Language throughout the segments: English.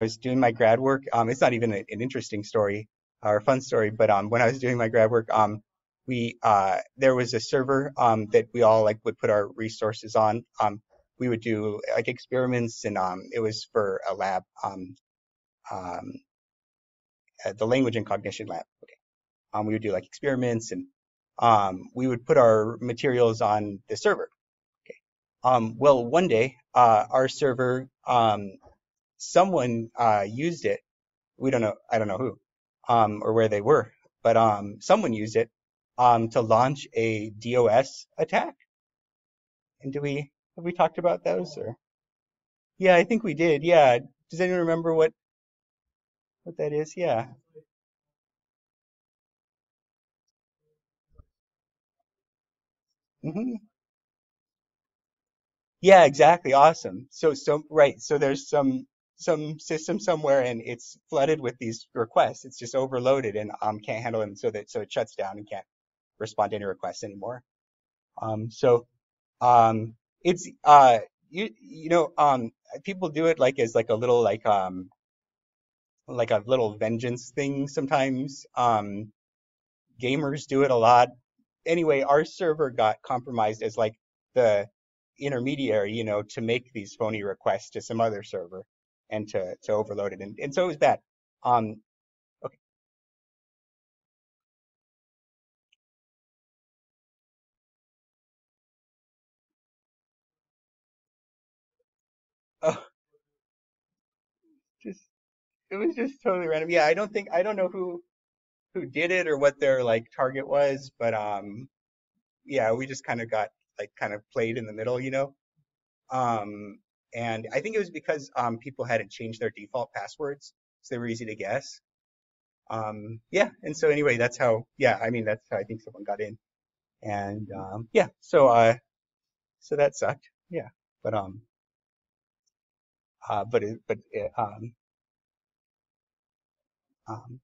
I was doing my grad work. It's not even an interesting story or a fun story, but when I was doing my grad work, we there was a server that we all like would put our resources on. We would do like experiments, and it was for a lab, um, the language and cognition lab. Okay. We would do like experiments, and we would put our materials on the server. Okay. Well, one day, our server, someone used it. We don't know, I don't know who, or where they were, but someone used it to launch a DOS attack. And do we have we talked about those or? Yeah, I think we did. Yeah. Does anyone remember what that is? Yeah. hmm Yeah, exactly. Awesome. So right. So there's some system somewhere and it's flooded with these requests. It's just overloaded and can't handle them so it shuts down and can't respond to any requests anymore. So it's you know people do it like as like a little vengeance thing sometimes. Gamers do it a lot. Anyway, our server got compromised as like the intermediary, to make these phony requests to some other server and to overload it, and so it was bad. Um, okay. Oh, just it was just totally random. Yeah, I don't know who did it or what their like target was, but yeah, we just kind of got like kind of played in the middle. Um, and I think it was because people hadn't changed their default passwords, so they were easy to guess. Yeah, and so anyway, yeah, I mean, that's how I think someone got in. And yeah, so that sucked. Yeah, but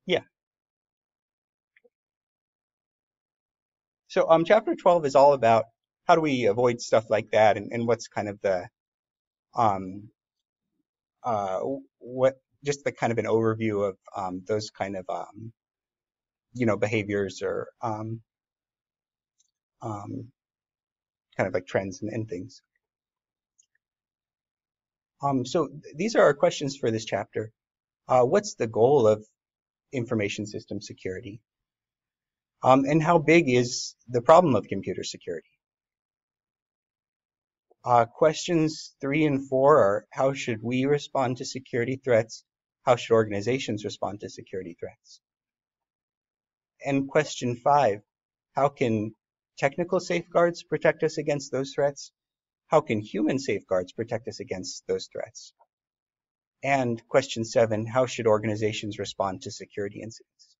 yeah. So chapter 12 is all about how do we avoid stuff like that, and what's kind of the um uh what just the kind of an overview of those kind of behaviors or um kind of like trends and things. So these are our questions for this chapter. What's the goal of information system security? And how big is the problem of computer security? Questions 3 and 4 are how should we respond to security threats? How should organizations respond to security threats? And question 5, how can technical safeguards protect us against those threats? How can human safeguards protect us against those threats? And question 7, how should organizations respond to security incidents?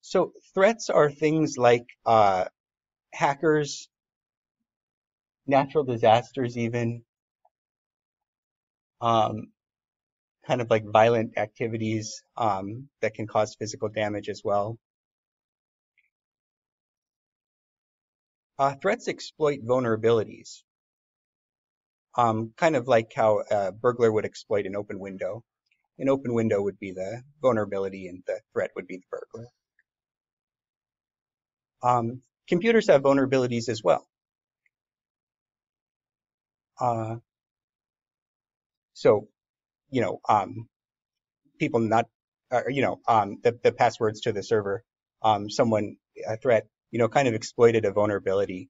So threats are things like hackers, natural disasters, even um, kind of like violent activities that can cause physical damage as well. Threats exploit vulnerabilities, kind of like how a burglar would exploit an open window. An open window would be the vulnerability, and the threat would be the burglar. Computers have vulnerabilities as well. Uh, so, you know, people not, the passwords to the server, a threat, kind of exploited a vulnerability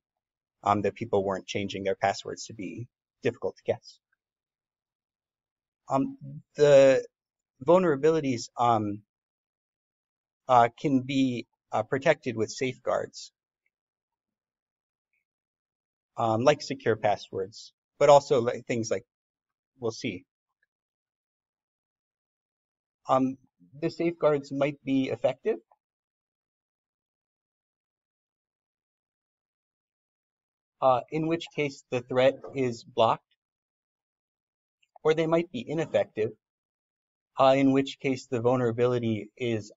that people weren't changing their passwords to be difficult to guess. The vulnerabilities can be protected with safeguards, like secure passwords, but also like, things like we'll see. Um, the safeguards might be effective, in which case the threat is blocked, or they might be ineffective, in which case the vulnerability is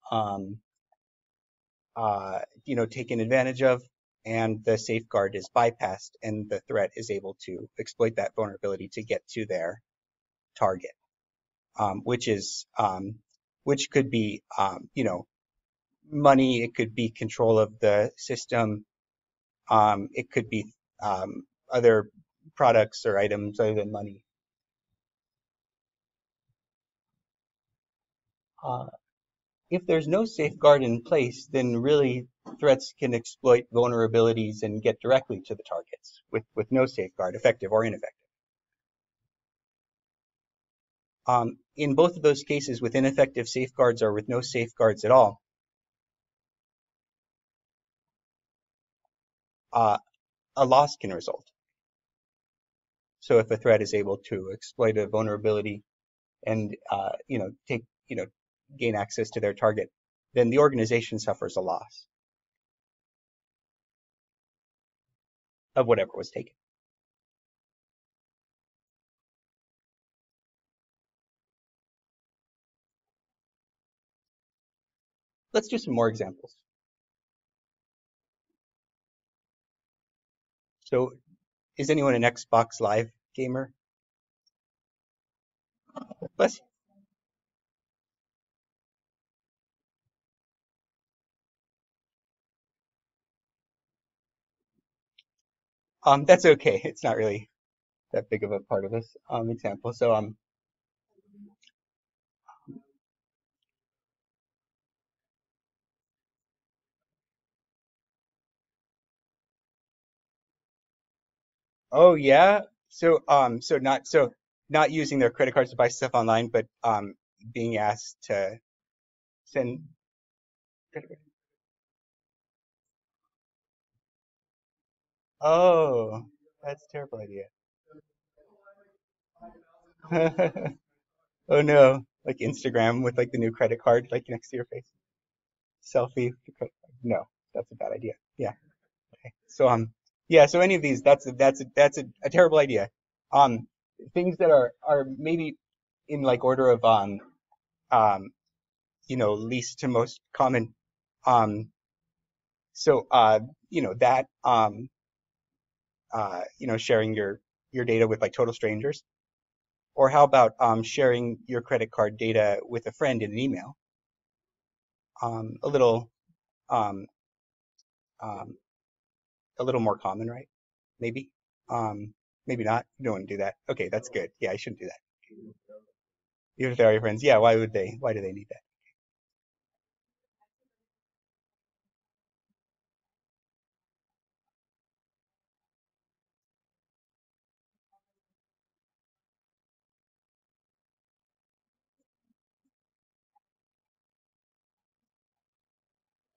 taken advantage of, and the safeguard is bypassed, and the threat is able to exploit that vulnerability to get to their target, which could be money, it could be control of the system, it could be other products or items other than money. Uh, if there's no safeguard in place, then really threats can exploit vulnerabilities and get directly to the targets with no safeguard, effective or ineffective. In both of those cases, with ineffective safeguards or with no safeguards at all, a loss can result. So if a threat is able to exploit a vulnerability and gain access to their target, then the organization suffers a loss of whatever was taken. Let's do some more examples. So is anyone an Xbox Live gamer? Bless you. That's okay. It's not really that big of a part of this example. So oh yeah. So not using their credit cards to buy stuff online, but being asked to send credit Oh, that's a terrible idea. Oh no, like Instagram with like the new credit card like next to your face. Selfie with the credit card. No, that's a bad idea. Yeah. Okay. So yeah, so any of these that's a terrible idea. Um Things that are maybe in like order of um least to most common. Um so that sharing your data with like total strangers. Or how about sharing your credit card data with a friend in an email? A little um, um, a little more common, right? Maybe. Maybe not. You don't want to do that. Okay, that's good. Yeah, I shouldn't do that. Even if they're your friends, yeah. Why would they? Why do they need that?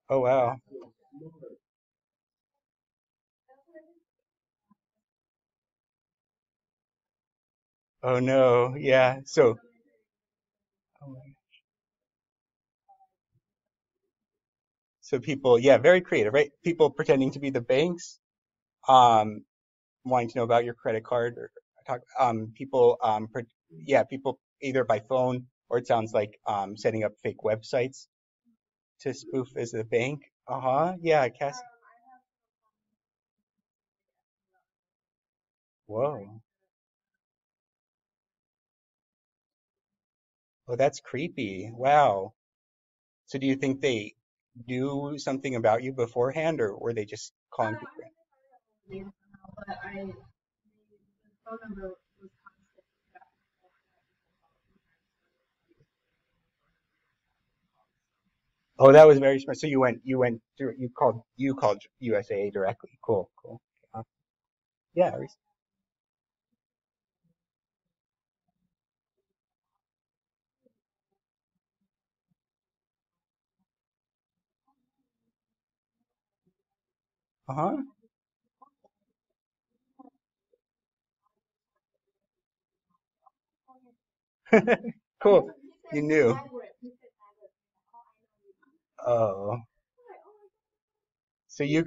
Oh wow. Oh no. Yeah. So people, yeah, very creative, right? People pretending to be the banks, um, wanting to know about your credit card or talk, people, yeah, people either by phone or it sounds like setting up fake websites to spoof as a bank. Uh-huh. Yeah, Cass. Whoa. Oh, that's creepy. Wow. So do you think they knew something about you beforehand, or were they just calling people? Oh, that was very smart. So you went through, you called USA directly. Cool, cool. Uh, yeah. Uh-huh. Cool. You knew. Oh, so you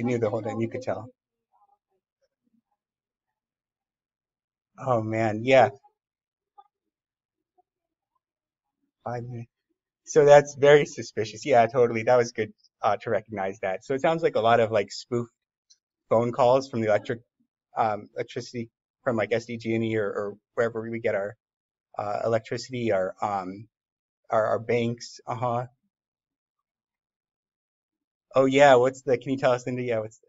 knew the whole time. You could tell. Oh man, yeah. 5 minutes. So that's very suspicious. Yeah, totally. That was good to recognize that. So it sounds like a lot of like spoof phone calls from the electricity from like SDG&E or wherever we get our electricity, our banks. Uh-huh. Oh yeah, what's the? Can you tell us, Linda? Yeah, what's the,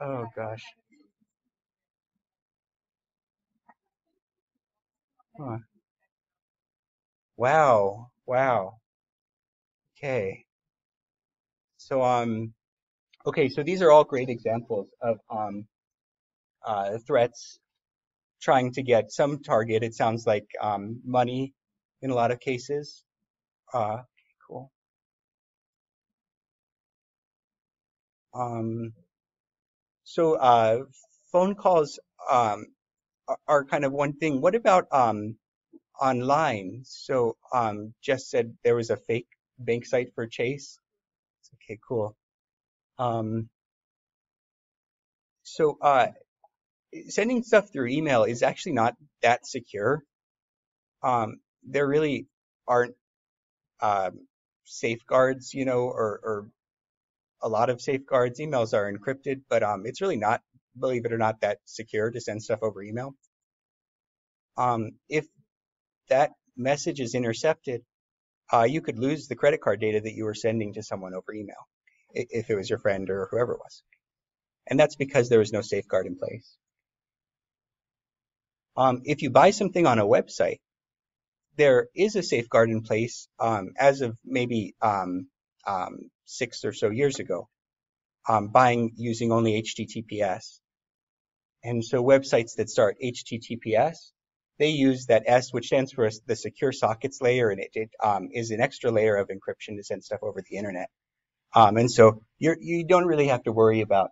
oh gosh. Huh. Wow. Wow. Okay. So okay, so these are all great examples of threats trying to get some target. It sounds like money in a lot of cases. Cool. Um, so phone calls um, are kind of one thing. What about online? So Jess said there was a fake bank site for Chase. Okay, cool. Um, so sending stuff through email is actually not that secure. There really aren't um, safeguards, or a lot of safeguards. Emails are encrypted, but it's really not, believe it or not, that secure to send stuff over email. If that message is intercepted, you could lose the credit card data that you were sending to someone over email, if it was your friend or whoever it was. And that's because there was no safeguard in place. If you buy something on a website, there is a safeguard in place as of maybe 6 or so years ago, buying using only HTTPS. And so websites that start HTTPS, they use that S, which stands for the secure sockets layer, and it is an extra layer of encryption to send stuff over the internet. And so you don't really have to worry about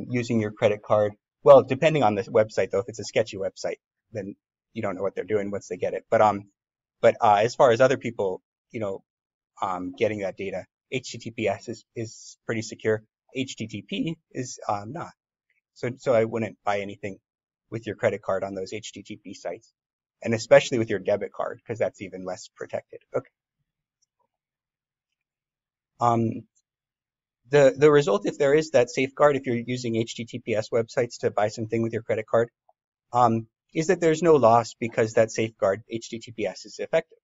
using your credit card. Well, depending on the website, though, if it's a sketchy website, then you don't know what they're doing once they get it. But as far as other people, getting that data, HTTPS is pretty secure. HTTP is not. So I wouldn't buy anything with your credit card on those HTTP sites, and especially with your debit card, because that's even less protected. Okay. Um, the result, if there is that safeguard, if you're using HTTPS websites to buy something with your credit card, is that there's no loss because that safeguard HTTPS is effective.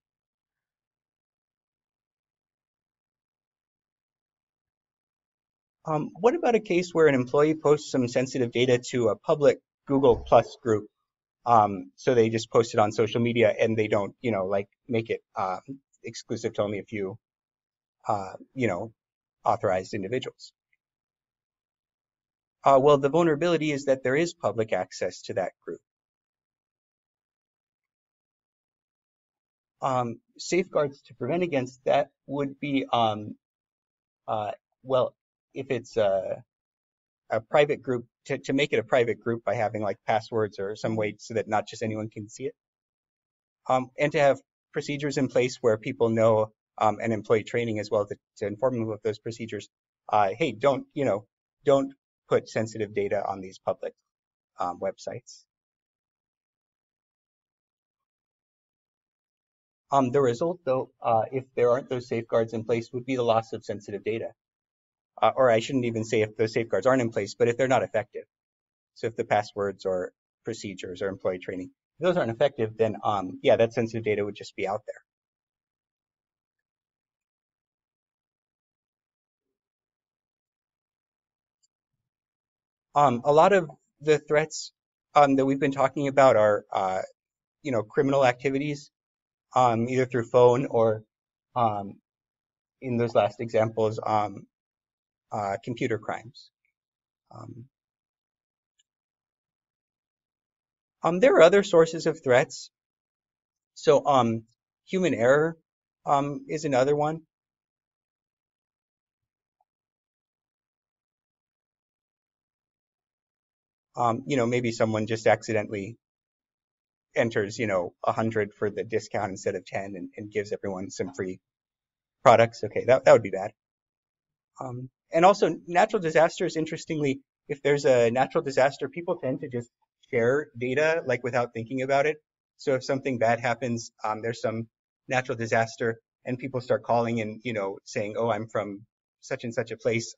What about a case where an employee posts some sensitive data to a public Google Plus group? So they just post it on social media and they don't, like make it exclusive to only a few, uh, you know, authorized individuals. Well, the vulnerability is that there is public access to that group. Safeguards to prevent against that would be, uh, well, if it's a private group, to make it a private group by having like passwords or some way so that not just anyone can see it. And to have procedures in place where people know, and employee training as well to inform them of those procedures. Hey, don't put sensitive data on these public websites. The result, though, if there aren't those safeguards in place, would be the loss of sensitive data. Or I shouldn't even say if those safeguards aren't in place, but if they're not effective. So if the passwords or procedures or employee training, if those aren't effective, then yeah, that sensitive data would just be out there. A lot of the threats that we've been talking about are, criminal activities, either through phone or, um, in those last examples, computer crimes. Um, there are other sources of threats. So, human error, is another one. Maybe someone just accidentally enters, 100 for the discount instead of 10 and gives everyone some free products. Okay, that would be bad. And also natural disasters, interestingly, if there's a natural disaster, people tend to just share data like without thinking about it. So if something bad happens, there's some natural disaster and people start calling and, saying, oh, I'm from such and such a place.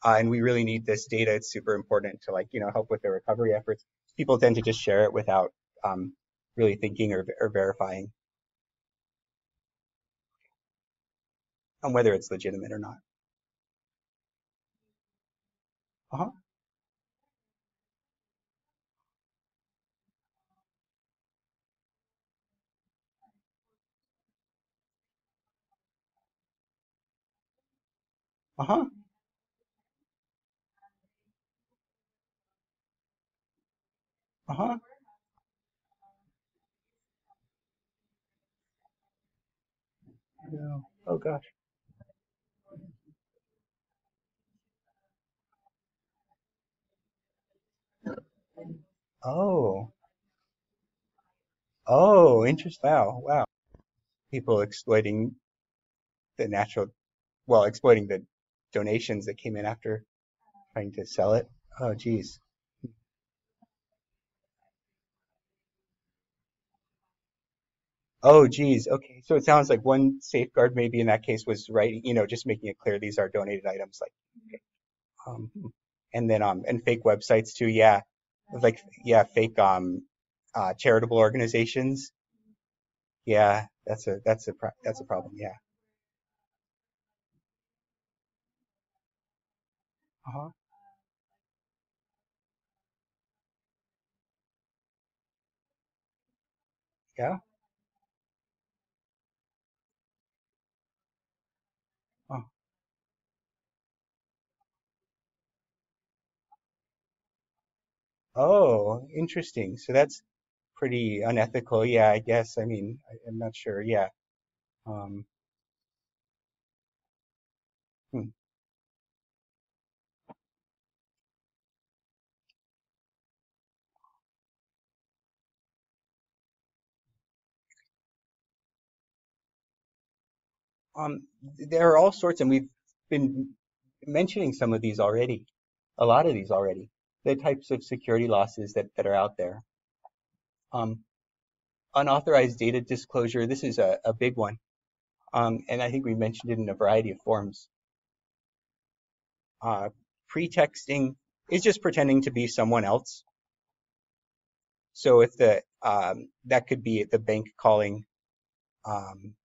And we really need this data. It's super important to help with the recovery efforts. People tend to just share it without really thinking or verifying on whether it's legitimate or not. Uh-huh. Uh-huh. Uh-huh. No. Oh gosh. Oh. Oh, interesting. Wow. Wow. People exploiting the natural, well, exploiting the donations that came in after trying to sell it. Oh, geez. Oh, geez. Okay. So it sounds like one safeguard maybe in that case was writing, just making it clear these are donated items. Like, um, and then and fake websites too. Yeah, like yeah, fake charitable organizations. Yeah, that's a problem. Yeah. Uh-huh. Yeah. Oh. Oh, interesting. So that's pretty unethical. Yeah, I guess. I mean, I'm not sure. Yeah. Um, hmm. There are all sorts, and we've been mentioning some of these already, a lot of these already, the types of security losses that are out there. Um, Unauthorized data disclosure, this is a big one. And I think we mentioned it in a variety of forms. Uh, Pretexting is just pretending to be someone else. So if that could be the bank calling um,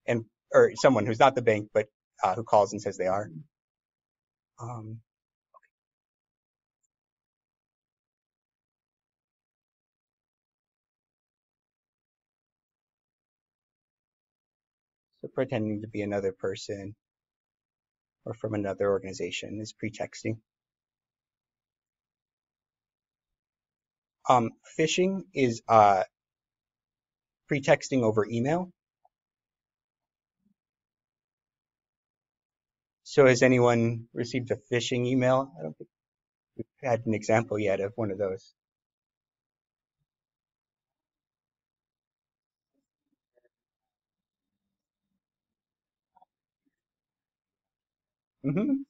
and or someone who's not the bank but who calls and says they are. Um, so pretending to be another person or from another organization is pretexting. Phishing is pretexting over email. So has anyone received a phishing email? I don't think we've had an example yet of one of those. Hmm.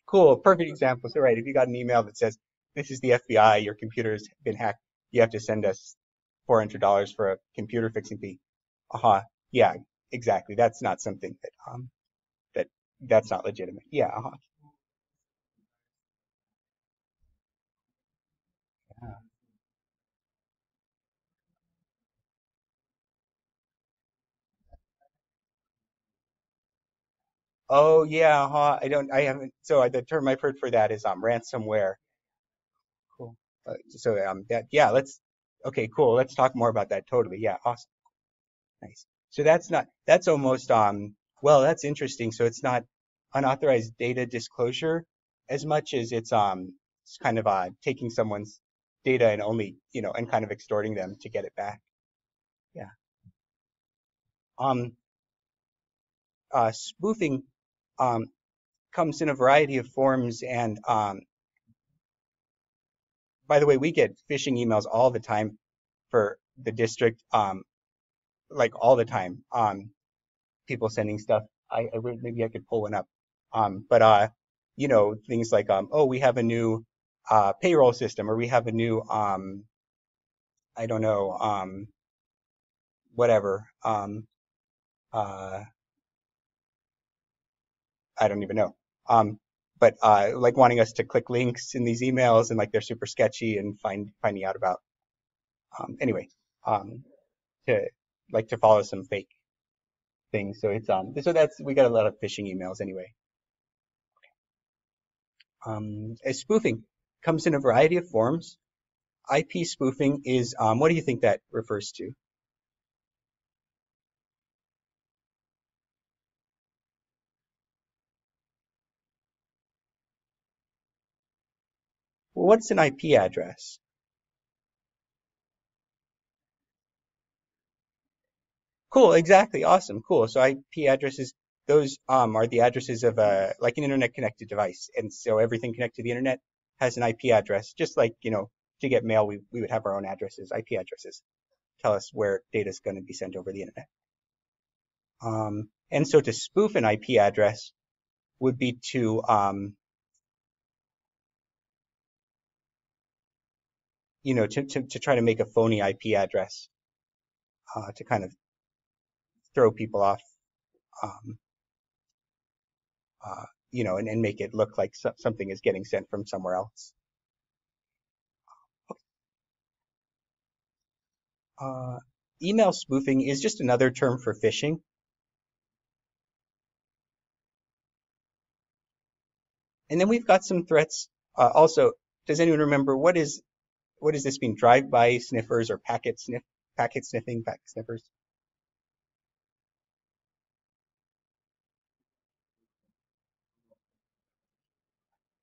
Cool, perfect example. So right, if you got an email that says this is the FBI, your computer's been hacked, you have to send us $400 for a computer fixing fee. Uh-huh. Yeah, exactly. That's not something that that's not legitimate. Yeah, uh-huh. Yeah. Oh yeah, uh-huh. I haven't so the term I've heard for that is ransomware. Cool. So that yeah, let's okay, cool. Let's talk more about that totally. Yeah, awesome. Nice. So that's almost well, that's interesting. So it's not unauthorized data disclosure as much as it's kind of taking someone's data and only, and kind of extorting them to get it back. Yeah. Um Spoofing, um comes in a variety of forms. And by the way, we get phishing emails all the time for the district, like all the time. People sending stuff. Maybe I could pull one up. But things like oh, we have a new payroll system, or we have a new I don't know, whatever. Uh, I don't even know. But like wanting us to click links in these emails, and like they're super sketchy and finding out about. Anyway, um, to to follow some fake things. So it's so that's we got a lot of phishing emails anyway. As spoofing comes in a variety of forms. IP spoofing is what do you think that refers to? Well, what's an IP address? Cool, exactly. Awesome. Cool. So IP addresses, those are the addresses of like an internet connected device. And so everything connected to the internet has an IP address. Just like, to get mail, we would have our own addresses, IP addresses, tell us where data is going to be sent over the internet. And so to spoof an IP address would be to, to try to make a phony IP address to kind of throw people off, um, and make it look like something is getting sent from somewhere else. Uh, Email spoofing is just another term for phishing. And then we've got some threats. Also, does anyone remember what does this mean? Drive-by sniffers or packet sniffing, packet sniffers?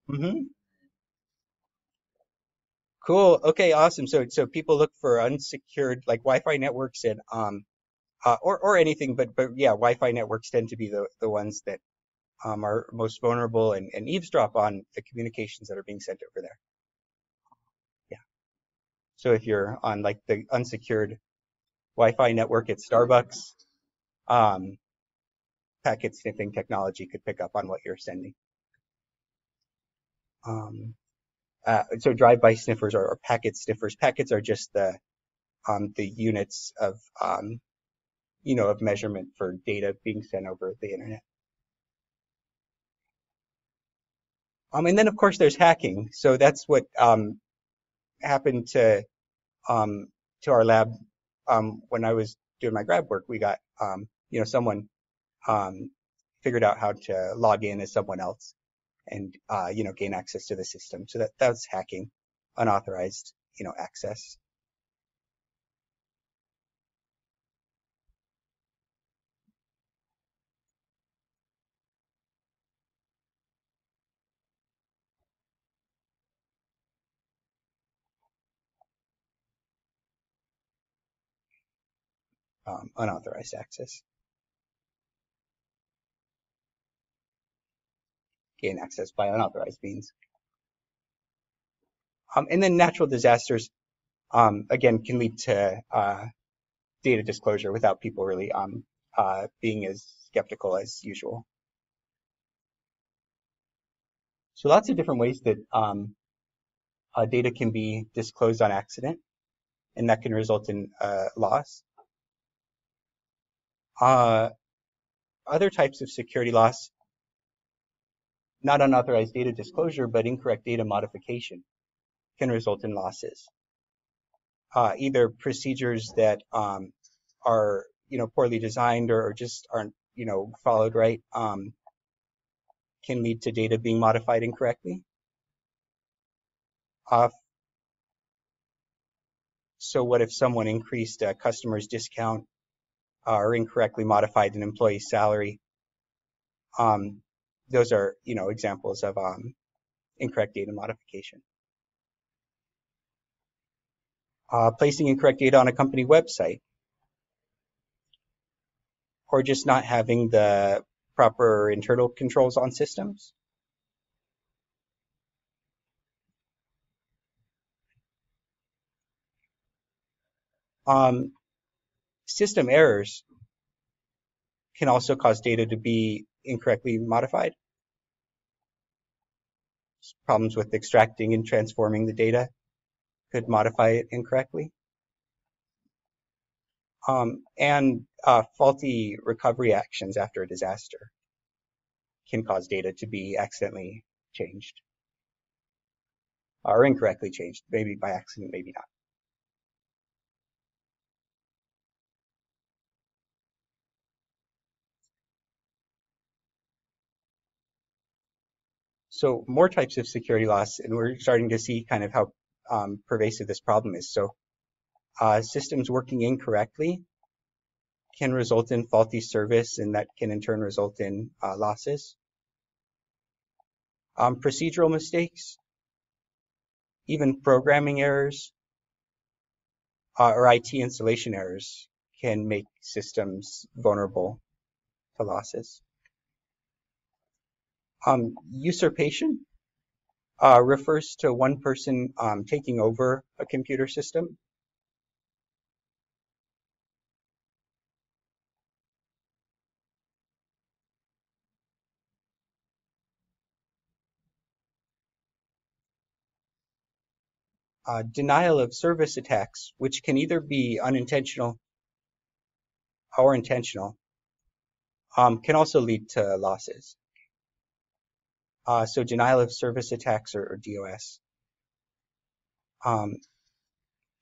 Mm-hmm. Cool. Okay, awesome. So people look for unsecured like Wi-Fi networks and or anything, but yeah, Wi-Fi networks tend to be the ones that are most vulnerable and eavesdrop on the communications that are being sent over there. Yeah. So if you're on like the unsecured Wi-Fi network at Starbucks, um, packet sniffing technology could pick up on what you're sending. Um, so drive-by sniffers or packet sniffers. Packets are just the units of of measurement for data being sent over the internet. And then of course there's hacking. So that's what happened um, to our lab when I was doing my grad work. We got someone um, figured out how to log in as someone else and gain access to the system. So that's hacking, unauthorized access. Unauthorized access, gain access by unauthorized means. And then natural disasters again can lead to data disclosure without people really being as skeptical as usual. So lots of different ways that data can be disclosed on accident, and that can result in loss. Uh, Other types of security loss, not unauthorized data disclosure, but incorrect data modification can result in losses. Either procedures that are poorly designed or just aren't followed right can lead to data being modified incorrectly. Uh, so what if someone increased a customer's discount or incorrectly modified an employee's salary? Um, those are examples of incorrect data modification. Placing incorrect data on a company website, or just not having the proper internal controls on systems. Um, System errors can also cause data to be incorrectly modified. Problems with extracting and transforming the data could modify it incorrectly. And faulty recovery actions after a disaster can cause data to be accidentally changed or incorrectly changed, maybe by accident, maybe not. So more types of security loss, and we're starting to see kind of how pervasive this problem is. So systems working incorrectly can result in faulty service, and that can in turn result in losses. Procedural mistakes, even programming errors, or IT installation errors can make systems vulnerable to losses. Usurpation refers to one person taking over a computer system. Denial of service attacks, which can either be unintentional or intentional, can also lead to losses. So denial of service attacks, or DOS.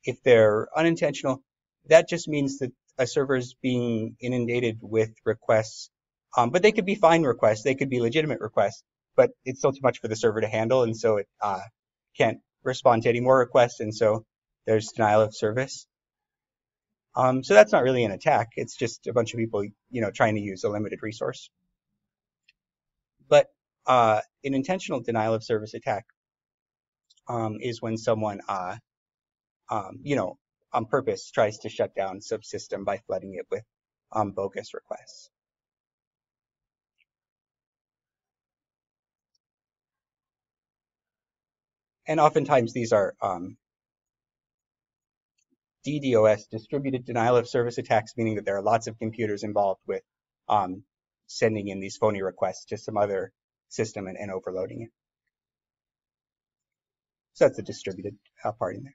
If they're unintentional, that just means that a server is being inundated with requests, but they could be fine requests, they could be legitimate requests, but it's still too much for the server to handle, and so it can't respond to any more requests, and so there's denial of service. So that's not really an attack, it's just a bunch of people, trying to use a limited resource. But an intentional denial of service attack is when someone on purpose tries to shut down subsystem by flooding it with bogus requests. And oftentimes these are DDoS, distributed denial of service attacks, meaning that there are lots of computers involved with sending in these phony requests to some other system and overloading it. So that's the distributed part in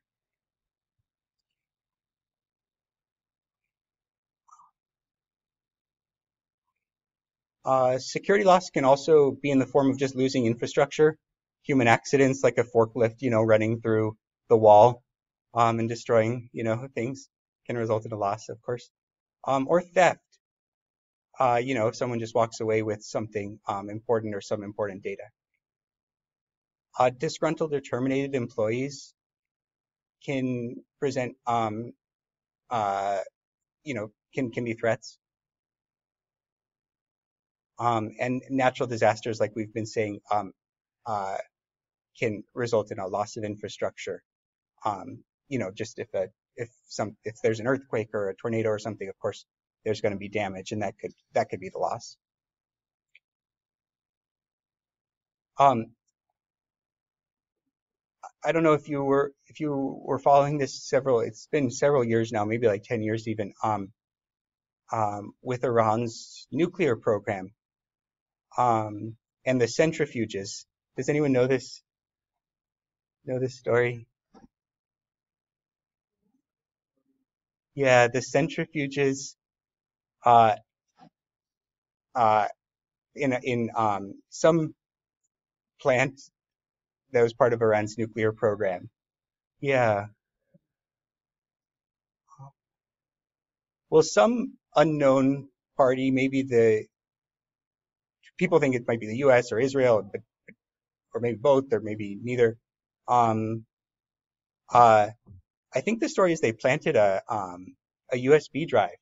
there. Security loss can also be in the form of just losing infrastructure, human accidents like a forklift, running through the wall and destroying, things can result in a loss, of course. Or theft, if someone just walks away with something important or some important data. Disgruntled or terminated employees can present, can be threats. And natural disasters, like we've been saying, can result in a loss of infrastructure. Just if there's an earthquake or a tornado or something, of course, there's going to be damage, and that could be the loss. I don't know if you were following this it's been several years now, maybe like 10 years even, with Iran's nuclear program, and the centrifuges. Does anyone know this story? Yeah, the centrifuges uh, uh, in some plant that was part of Iran's nuclear program. Yeah. Well, some unknown party, maybe the people think it might be the U.S. or Israel, or maybe both, or maybe neither. Um, uh, I think the story is they planted a USB drive,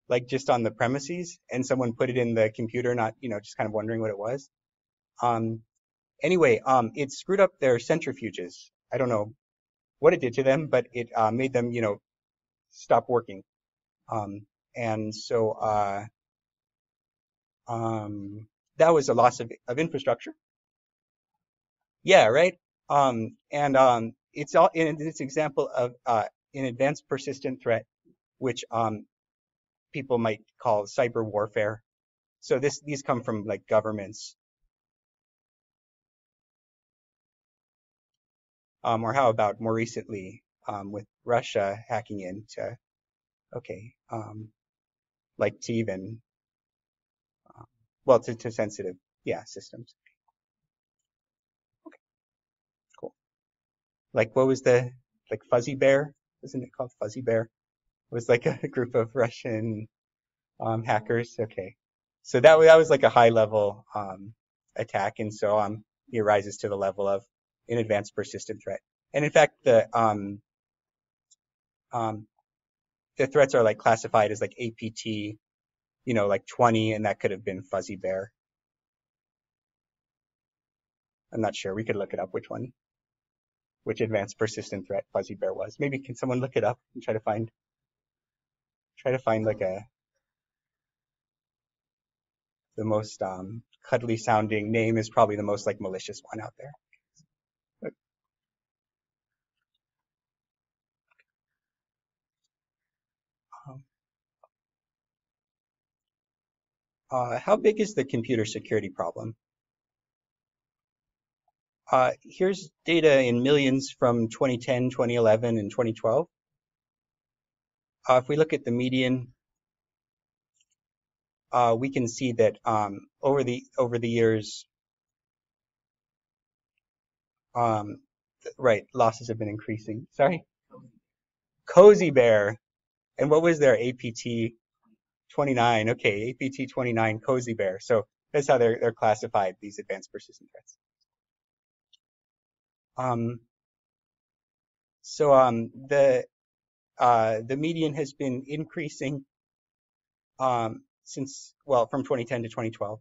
like just on the premises, and someone put it in the computer, not just kind of wondering what it was. Um, Anyway, it screwed up their centrifuges. I don't know what it did to them, but it made them, stop working. And so that was a loss of infrastructure. Yeah, right. And it's all in this example of an advanced persistent threat which people might call cyber warfare. So these come from like governments. Or how about more recently with Russia hacking into, okay, like to even, well, to sensitive, yeah, systems. Okay, cool. Like what was the, like Fuzzy Bear? Wasn't it called Fuzzy Bear? It was like a group of Russian hackers. Okay. So that was like a high level attack. And so it rises to the level of an advanced persistent threat. And in fact, um, the threats are like classified as like APT, like 20, and that could have been Fuzzy Bear. I'm not sure. We could look it up which advanced persistent threat Fuzzy Bear was. Maybe can someone look it up and try to find like the most cuddly sounding name is probably the most like malicious one out there. Um, how big is the computer security problem? Here's data in millions from 2010, 2011, and 2012. If we look at the median, we can see that over the years, um, right, losses have been increasing. Sorry, Cozy Bear, and what was their APT 29? Okay, APT 29, Cozy Bear. So that's how they're classified, these advanced persistent threats. Um, so the median has been increasing since, well, from 2010 to 2012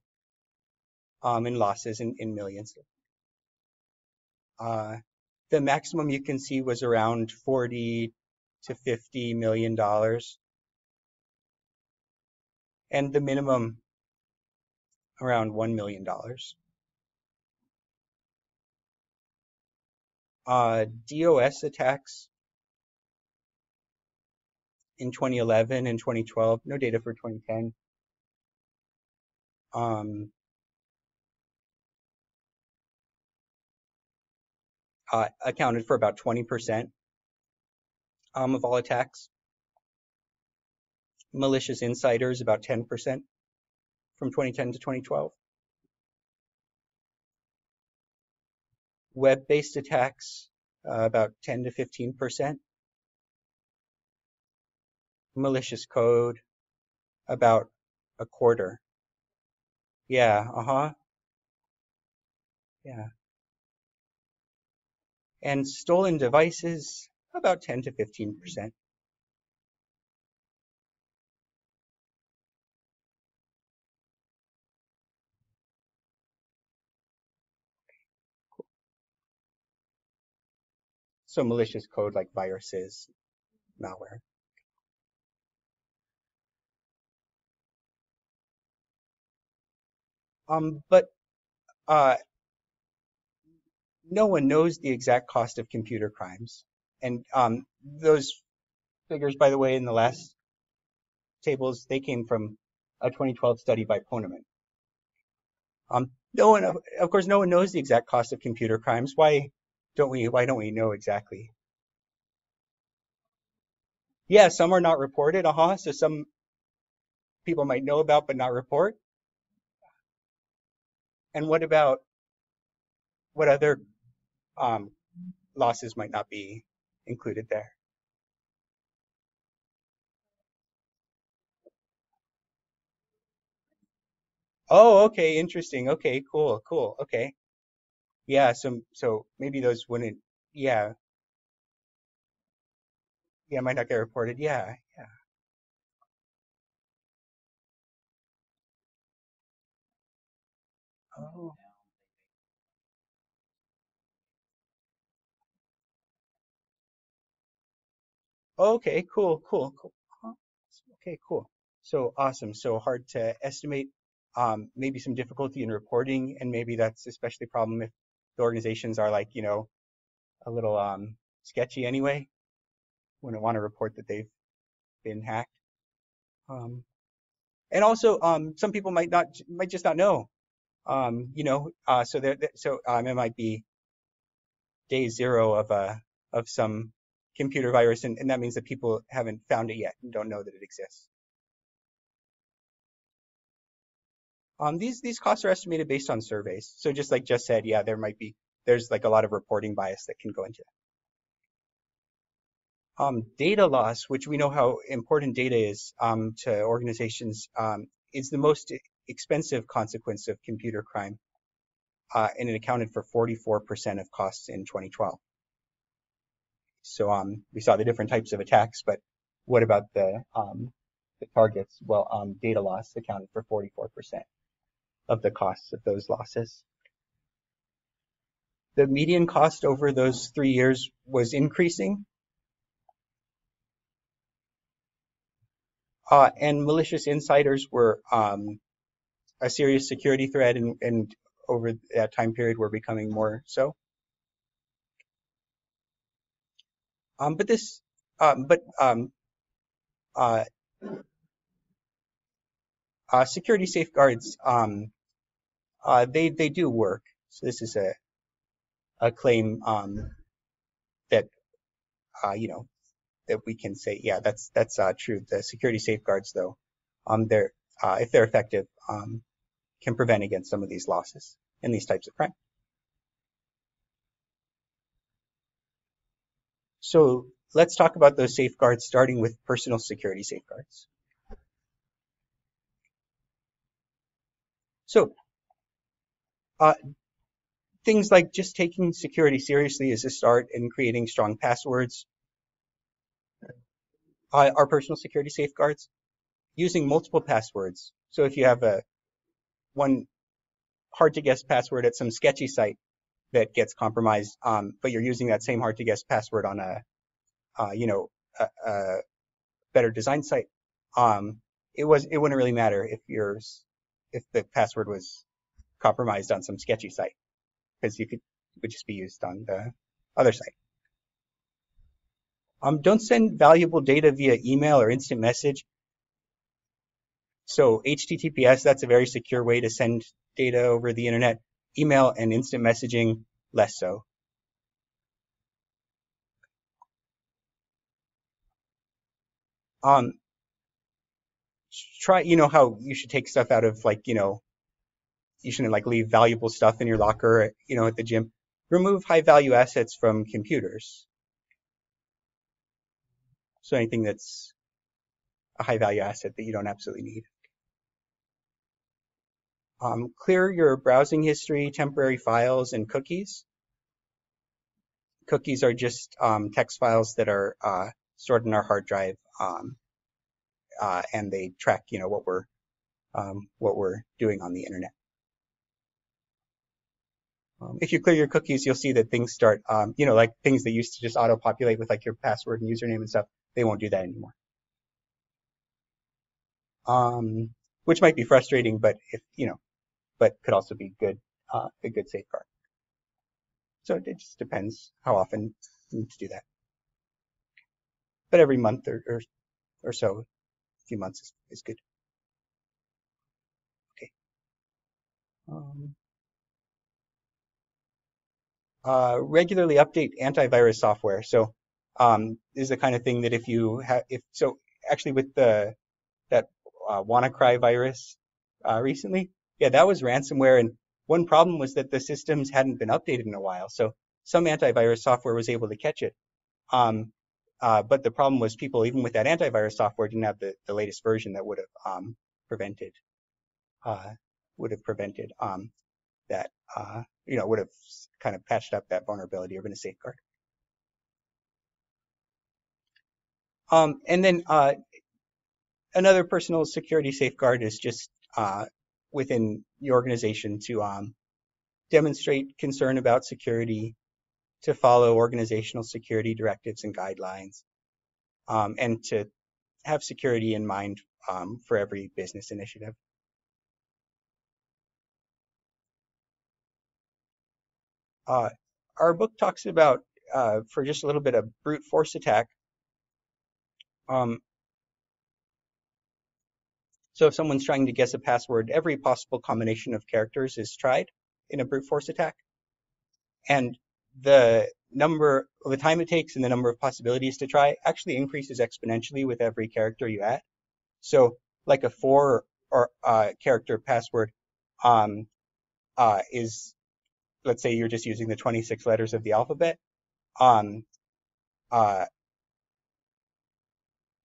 in losses in millions. Uh, the maximum you can see was around 40 to $50 million, and the minimum around $1 million. DOS attacks in 2011 and 2012, no data for 2010. Um, Accounted for about 20% of all attacks. Malicious insiders, about 10% from 2010 to 2012. Web-based attacks, about 10 to 15%. Malicious code, about a quarter. Yeah, yeah. And stolen devices, about 10 to 15%. So malicious code like viruses, malware. But uh, no one knows the exact cost of computer crimes. And those figures, by the way, in the last tables, they came from a 2012 study by Poneman. No one, of course, no one knows the exact cost of computer crimes. Why don't we know exactly? Yeah, some are not reported. So some people might know about but not report. And what other um, losses might not be included there? Oh, okay, interesting. Okay, cool. Okay, yeah. So maybe those wouldn't. Yeah, yeah, might not get reported. Yeah, yeah. Oh, okay, cool. Huh. Okay, cool. So awesome. So hard to estimate. Maybe some difficulty in reporting, and maybe that's especially a problem if the organizations are like, a little sketchy anyway. Wouldn't want to report that they've been hacked. Um, and also, some people might just not know. It might be day zero of some computer virus, and that means that people haven't found it yet and don't know that it exists. These costs are estimated based on surveys. So just like Jess said, yeah, there's like a lot of reporting bias that can go into that. Data loss, which we know how important data is to organizations, is the most expensive consequence of computer crime, and it accounted for 44% of costs in 2012. So we saw the different types of attacks, but what about the targets? Well, data loss accounted for 44% of the costs of those losses. The median cost over those 3 years was increasing, and malicious insiders were a serious security threat, and over that time period were becoming more so. But this, but uh, security safeguards, they do work. So this is a claim that you know that we can say, yeah, that's true. The security safeguards, though, they're if they're effective, can prevent against some of these losses and these types of crime. So let's talk about those safeguards, starting with personal security safeguards. So things like just taking security seriously as a start and creating strong passwords are personal security safeguards. Using multiple passwords. So if you have one hard to guess password at some sketchy site that gets compromised, but you're using that same hard to guess password on a better design site, it wouldn't really matter if the password was compromised on some sketchy site, because it would just be used on the other site. Don't send valuable data via email or instant message. So HTTPS, that's a very secure way to send data over the internet. Email and instant messaging, less so. Try, how you should take stuff out of, you shouldn't leave valuable stuff in your locker, at the gym. Remove high value assets from computers. So anything that's a high value asset that you don't absolutely need. Clear your browsing history, temporary files, and cookies. Cookies are just text files that are stored in our hard drive, and they track, what we're doing on the internet. If you clear your cookies, you'll see that things start, like things that used to just auto-populate with your password and username and stuff, they won't do that anymore. Which might be frustrating, but but could also be good, a good safeguard. So it just depends how often you need to do that. But every month or so, a few months is good. Okay. Regularly update antivirus software. So this is the kind of thing that actually with that WannaCry virus recently, yeah, that was ransomware, and one problem was that the systems hadn't been updated in a while. So some antivirus software was able to catch it. But the problem was people, even with that antivirus software, didn't have the latest version that would have prevented that, would have kind of patched up that vulnerability or been a safeguard. And then another personal security safeguard is just within your organization to demonstrate concern about security, to follow organizational security directives and guidelines, and to have security in mind for every business initiative. Our book talks about, for just a little bit, of brute force attack. So if someone's trying to guess a password, every possible combination of characters is tried in a brute force attack. And the time it takes and the number of possibilities to try actually increases exponentially with every character you add. So like a 4 or character password um, is, let's say you're just using the 26 letters of the alphabet, um, uh,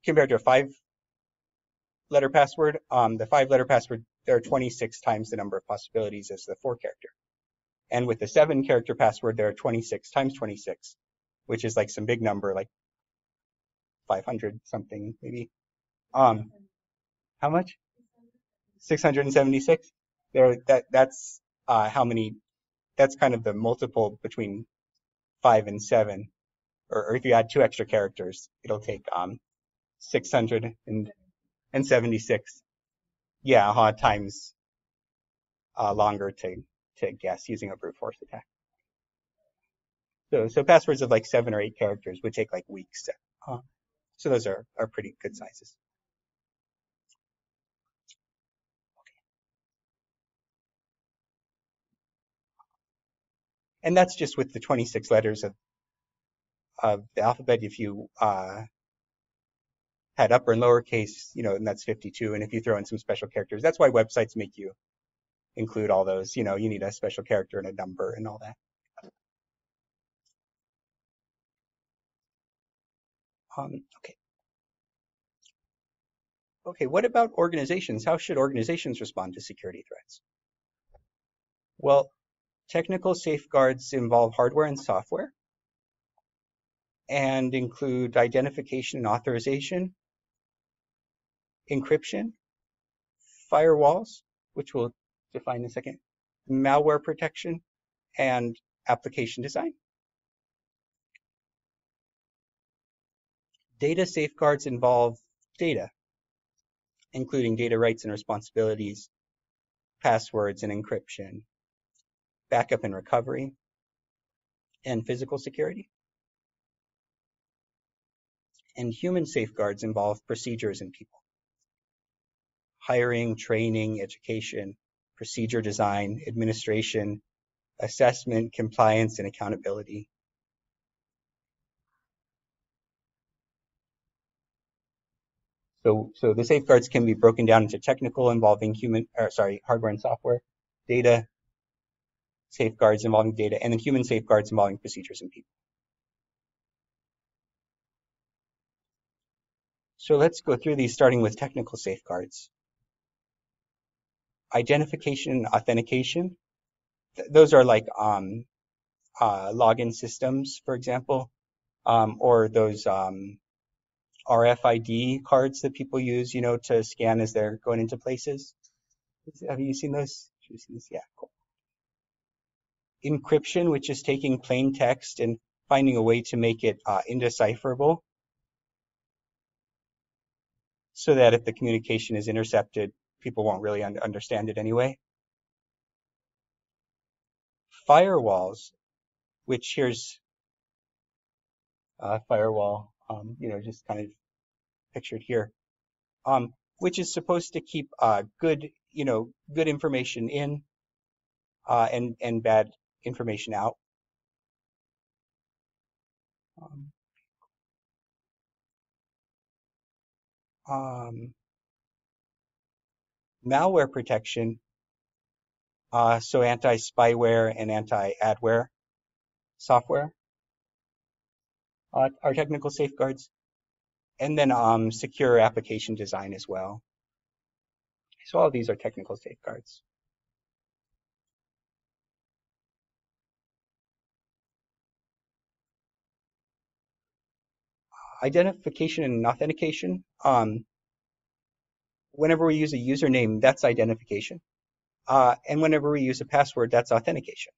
compared to a 5-letter password. The 5-letter password, there are 26 times the number of possibilities as the 4-character. And with the 7-character password, there are 26 times 26, which is like some big number, like 500 something maybe. Um, how much? 676. That's how many. That's kind of the multiple between 5 and 7. Or if you add 2 extra characters, it'll take 676. Yeah, times longer to guess using a brute force attack. So passwords of like 7 or 8 characters would take like weeks. So those are pretty good sizes. And that's just with the 26 letters of the alphabet. If you had upper and lowercase, and that's 52. And if you throw in some special characters, that's why websites make you include all those. You need a special character and a number and all that. Okay. Okay, what about organizations? How should organizations respond to security threats? Well, technical safeguards involve hardware and software and include identification and authorization, encryption, firewalls, which we'll define in a second, malware protection, and application design. Data safeguards involve data, including data rights and responsibilities, passwords and encryption, backup and recovery, and physical security. And human safeguards involve procedures and people. Hiring, training, education, procedure design, administration, assessment, compliance, and accountability. So the safeguards can be broken down into technical involving hardware and software, data safeguards involving data, and then human safeguards involving procedures and people. So let's go through these, starting with technical safeguards. Identification and authentication. Those are like login systems, for example, or those RFID cards that people use, to scan as they're going into places. Have you seen those? Yeah, cool. Encryption, which is taking plain text and finding a way to make it indecipherable, so that if the communication is intercepted, people won't really understand it anyway. Firewalls, which here's firewall, just kind of pictured here, which is supposed to keep good information in and bad information out. Malware protection, so anti-spyware and anti-adware software are technical safeguards, and then secure application design as well. So all of these are technical safeguards. Identification and authentication. Whenever we use a username, that's identification. And whenever we use a password, that's authentication.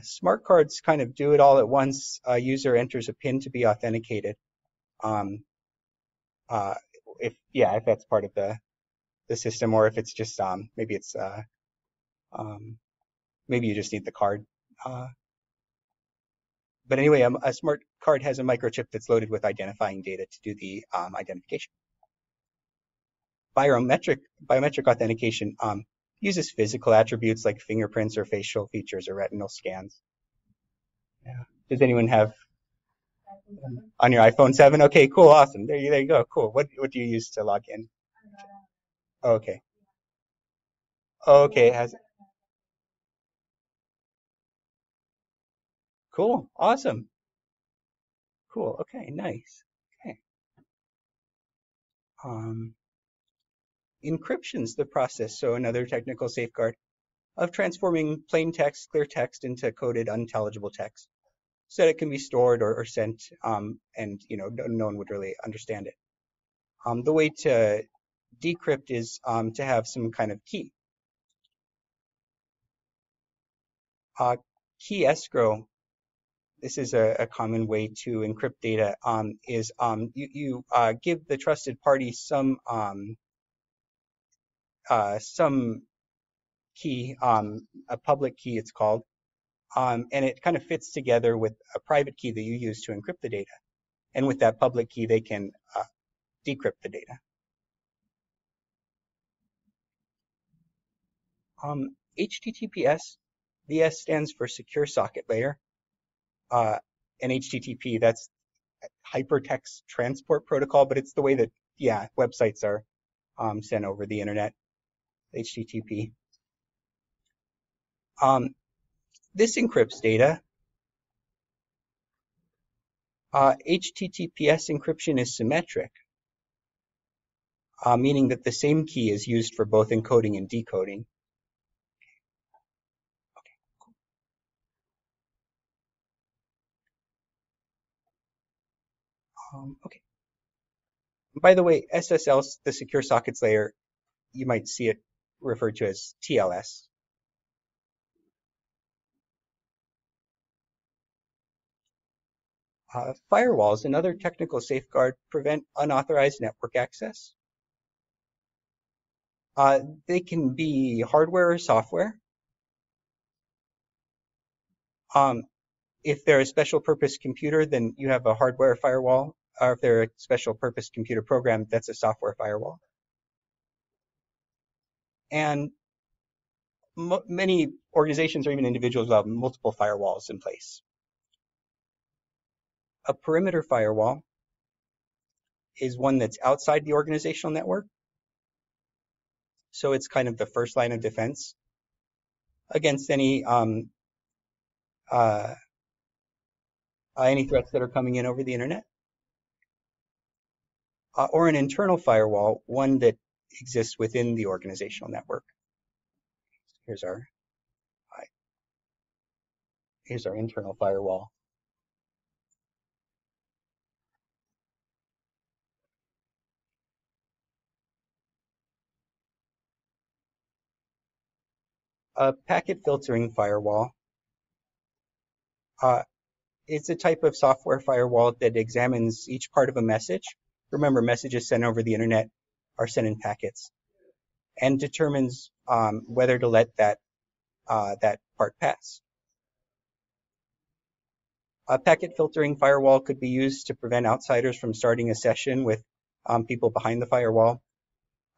Smart cards kind of do it all at once. A user enters a PIN to be authenticated. If that's part of the system, or if it's just maybe you just need the card. But anyway, a smart card has a microchip that's loaded with identifying data to do the identification. biometric authentication uses physical attributes like fingerprints or facial features or retinal scans. Yeah. Does anyone have on your iPhone 7? Okay, cool, awesome. There you go. Cool. What do you use to log in? Okay. Okay, has cool, awesome. Cool. Okay, nice. Okay. Um, Encryption's the process, so another technical safeguard of transforming plain text, clear text into coded, unintelligible text, so that it can be stored or sent, and no one would really understand it. The way to decrypt is to have some kind of key. Key escrow. This is a common way to encrypt data. Is you give the trusted party some key, a public key it's called, and it kind of fits together with a private key that you use to encrypt the data. And with that public key, they can decrypt the data. HTTPS, the S stands for Secure Socket Layer, and HTTP, that's Hypertext Transport Protocol, but it's the way that, yeah, websites are sent over the internet, HTTP. This encrypts data. HTTPS encryption is symmetric, meaning that the same key is used for both encoding and decoding. Okay. By the way, SSL, the Secure Sockets Layer, you might see it referred to as TLS. Firewalls, another technical safeguard, prevent unauthorized network access. They can be hardware or software. If they're a special purpose computer, then you have a hardware firewall. Or if they're a special purpose computer program, that's a software firewall. And many organizations or even individuals have multiple firewalls in place. A perimeter firewall is one that's outside the organizational network. So it's kind of the first line of defense against any threats that are coming in over the internet. Or an internal firewall, one that exists within the organizational network. Here's our internal firewall. A packet filtering firewall. It's a type of software firewall that examines each part of a message. Remember, messages sent over the internet are sent in packets, and determines whether to let that part pass. A packet filtering firewall could be used to prevent outsiders from starting a session with people behind the firewall,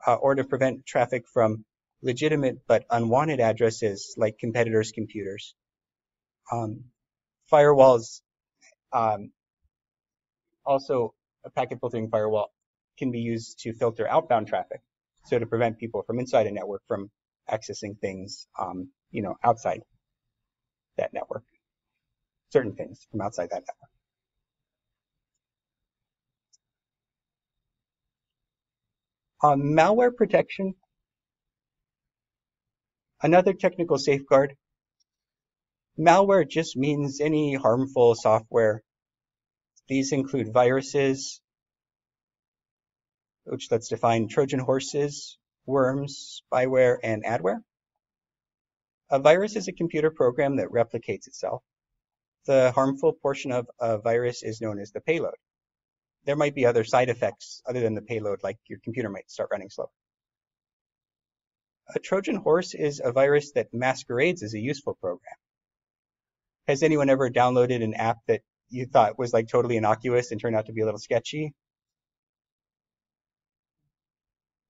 or to prevent traffic from legitimate but unwanted addresses like competitors' computers. Firewalls, also a packet filtering firewall, can be used to filter outbound traffic, so to prevent people from inside a network from accessing things, outside that network, certain things from outside that network. Malware protection, another technical safeguard. Malware just means any harmful software. These include viruses, which let's define Trojan horses, worms, spyware, and adware. A virus is a computer program that replicates itself. The harmful portion of a virus is known as the payload. There might be other side effects other than the payload, like your computer might start running slow. A Trojan horse is a virus that masquerades as a useful program. Has anyone ever downloaded an app that you thought was like totally innocuous and turned out to be a little sketchy?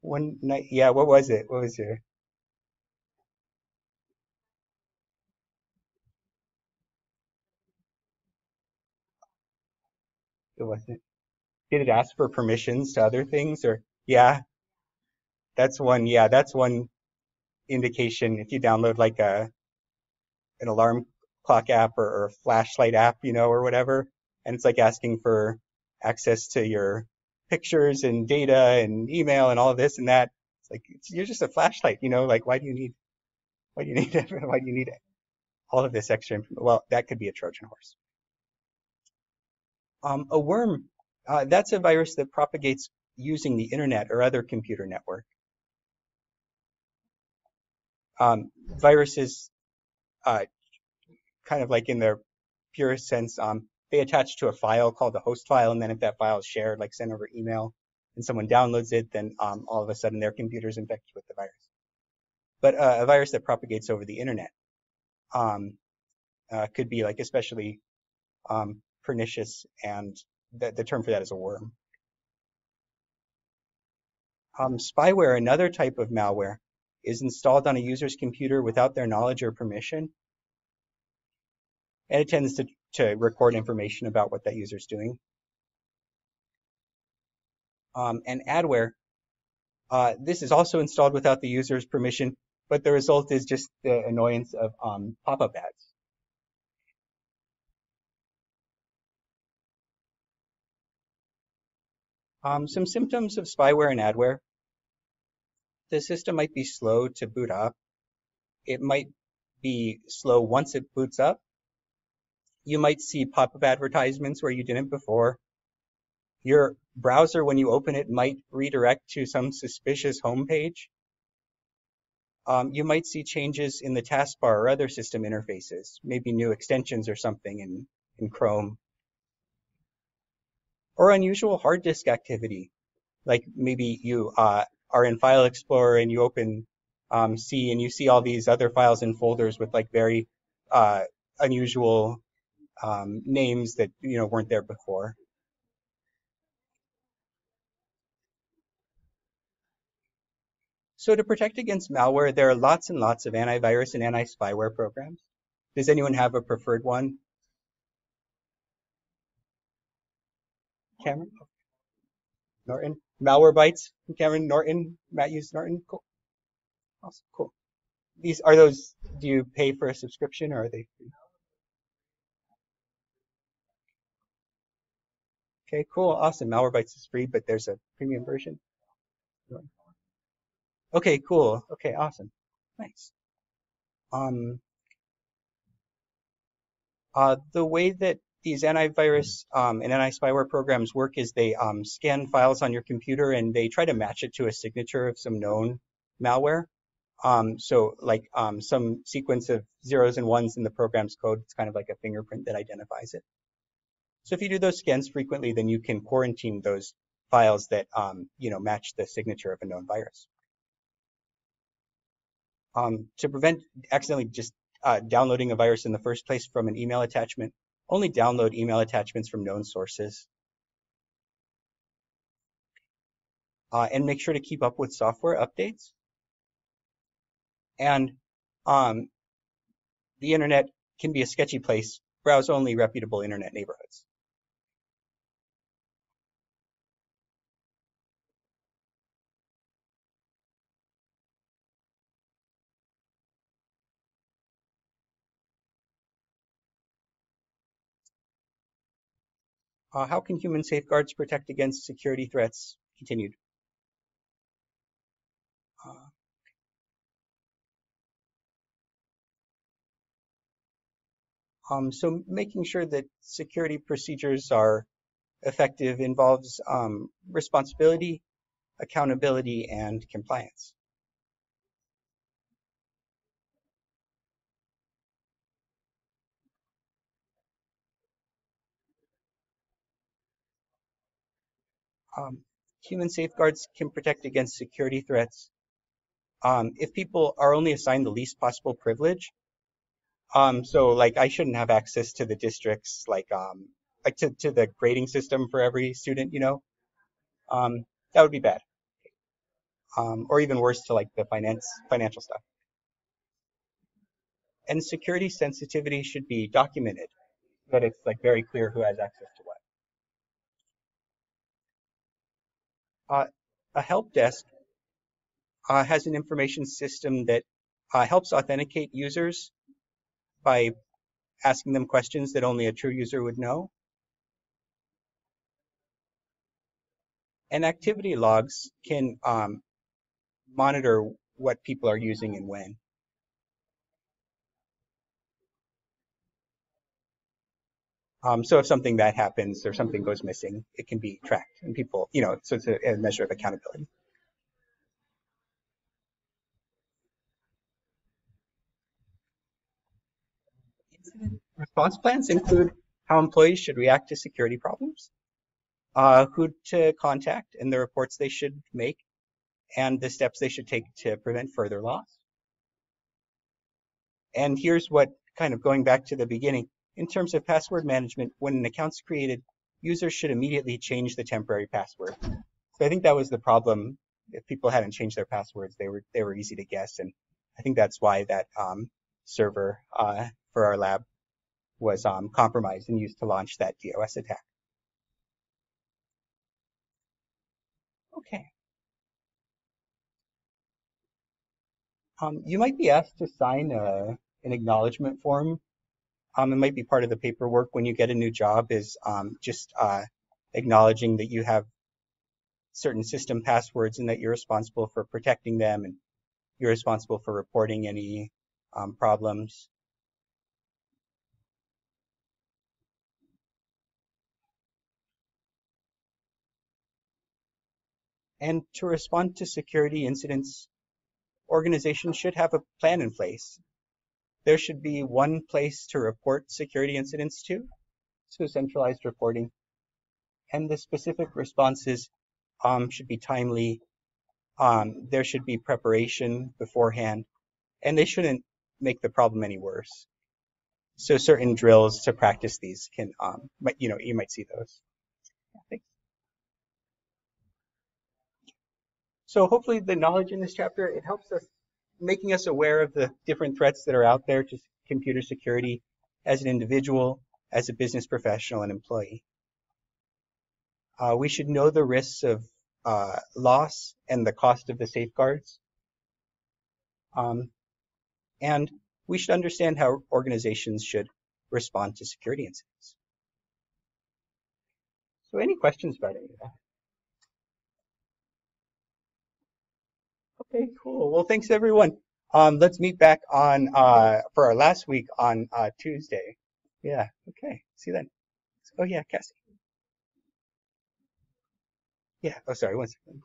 one night. Yeah, what was it? What was your? It wasn't. Did it ask for permissions to other things or? Yeah, that's one. Yeah, that's one indication. If you download like an alarm clock app or a flashlight app, or whatever, and it's like asking for access to your pictures and data and email and all of this and that. It's like you're just a flashlight, like why do you need why do you need all of this extra information? Well, that could be a Trojan horse. A worm, that's a virus that propagates using the internet or other computer network. Viruses, uh, kind of like in their purest sense, they attach to a file called a host file, and then if that file is shared, like sent over email, and someone downloads it, then all of a sudden their computer is infected with the virus. But a virus that propagates over the internet um, could be like especially pernicious, and the term for that is a worm. Spyware, another type of malware, is installed on a user's computer without their knowledge or permission, and it tends to record information about what that user's doing. And adware, this is also installed without the user's permission, but the result is just the annoyance of pop-up ads. Some symptoms of spyware and adware: the system might be slow to boot up. It might be slow once it boots up. You might see pop-up advertisements where you didn't before. Your browser, when you open it, might redirect to some suspicious homepage. You might see changes in the taskbar or other system interfaces, maybe new extensions or something in Chrome. Or unusual hard disk activity, like maybe you are in File Explorer and you open C and you see all these other files and folders with like very uh, unusual names that weren't there before. So to protect against malware, there are lots and lots of antivirus and anti-spyware programs. Does anyone have a preferred one? Cameron? Norton? Malwarebytes? Cameron? Norton? Matt used Norton? Cool. Awesome. Cool. These are those, do you pay for a subscription or are they free? Okay, cool. Awesome. Malwarebytes is free, but there's a premium version. Okay, cool. Okay, awesome. Nice. Um, the way that these antivirus and anti-spyware programs work is they scan files on your computer and they try to match it to a signature of some known malware. So like some sequence of zeros and ones in the program's code, it's kind of like a fingerprint that identifies it. So if you do those scans frequently, then you can quarantine those files that match the signature of a known virus. To prevent accidentally just downloading a virus in the first place from an email attachment, only download email attachments from known sources. And make sure to keep up with software updates. And the internet can be a sketchy place. Browse only reputable internet neighborhoods. How can human safeguards protect against security threats? Continued. Uh, so making sure that security procedures are effective involves responsibility, accountability, and compliance. Um, Human safeguards can protect against security threats if people are only assigned the least possible privilege. So like I shouldn't have access to the district's like to the grading system for every student, that would be bad. or even worse to like the financial stuff. And security sensitivity should be documented, so that it's like very clear who has access to what. A help desk has an information system that helps authenticate users by asking them questions that only a true user would know. And activity logs can monitor what people are using and when. So if something bad happens or something goes missing, it can be tracked and people, so it's a measure of accountability. Incident response plans include how employees should react to security problems, who to contact and the reports they should make, and the steps they should take to prevent further loss. And here's what, kind of going back to the beginning, in terms of password management, when an account's created, users should immediately change the temporary password. So I think that was the problem. If people hadn't changed their passwords, they were easy to guess, and I think that's why that server for our lab was compromised and used to launch that DOS attack. Okay. You might be asked to sign an acknowledgement form. It might be part of the paperwork when you get a new job, is just acknowledging that you have certain system passwords and that you're responsible for protecting them and you're responsible for reporting any problems. And to respond to security incidents, organizations should have a plan in place. There should be one place to report security incidents to, so centralized reporting. And the specific responses should be timely. There should be preparation beforehand, and they shouldn't make the problem any worse. So certain drills to practice these can, you might see those. Thanks. So hopefully the knowledge in this chapter, it helps us, making us aware of the different threats that are out there to computer security as an individual, as a business professional and employee. We should know the risks of loss and the cost of the safeguards. And we should understand how organizations should respond to security incidents. So any questions about any of that? Okay, cool. Well, thanks everyone. Let's meet back on for our last week on Tuesday. Yeah, okay. See you then. Oh yeah, Cassie. Yeah, oh sorry, one second.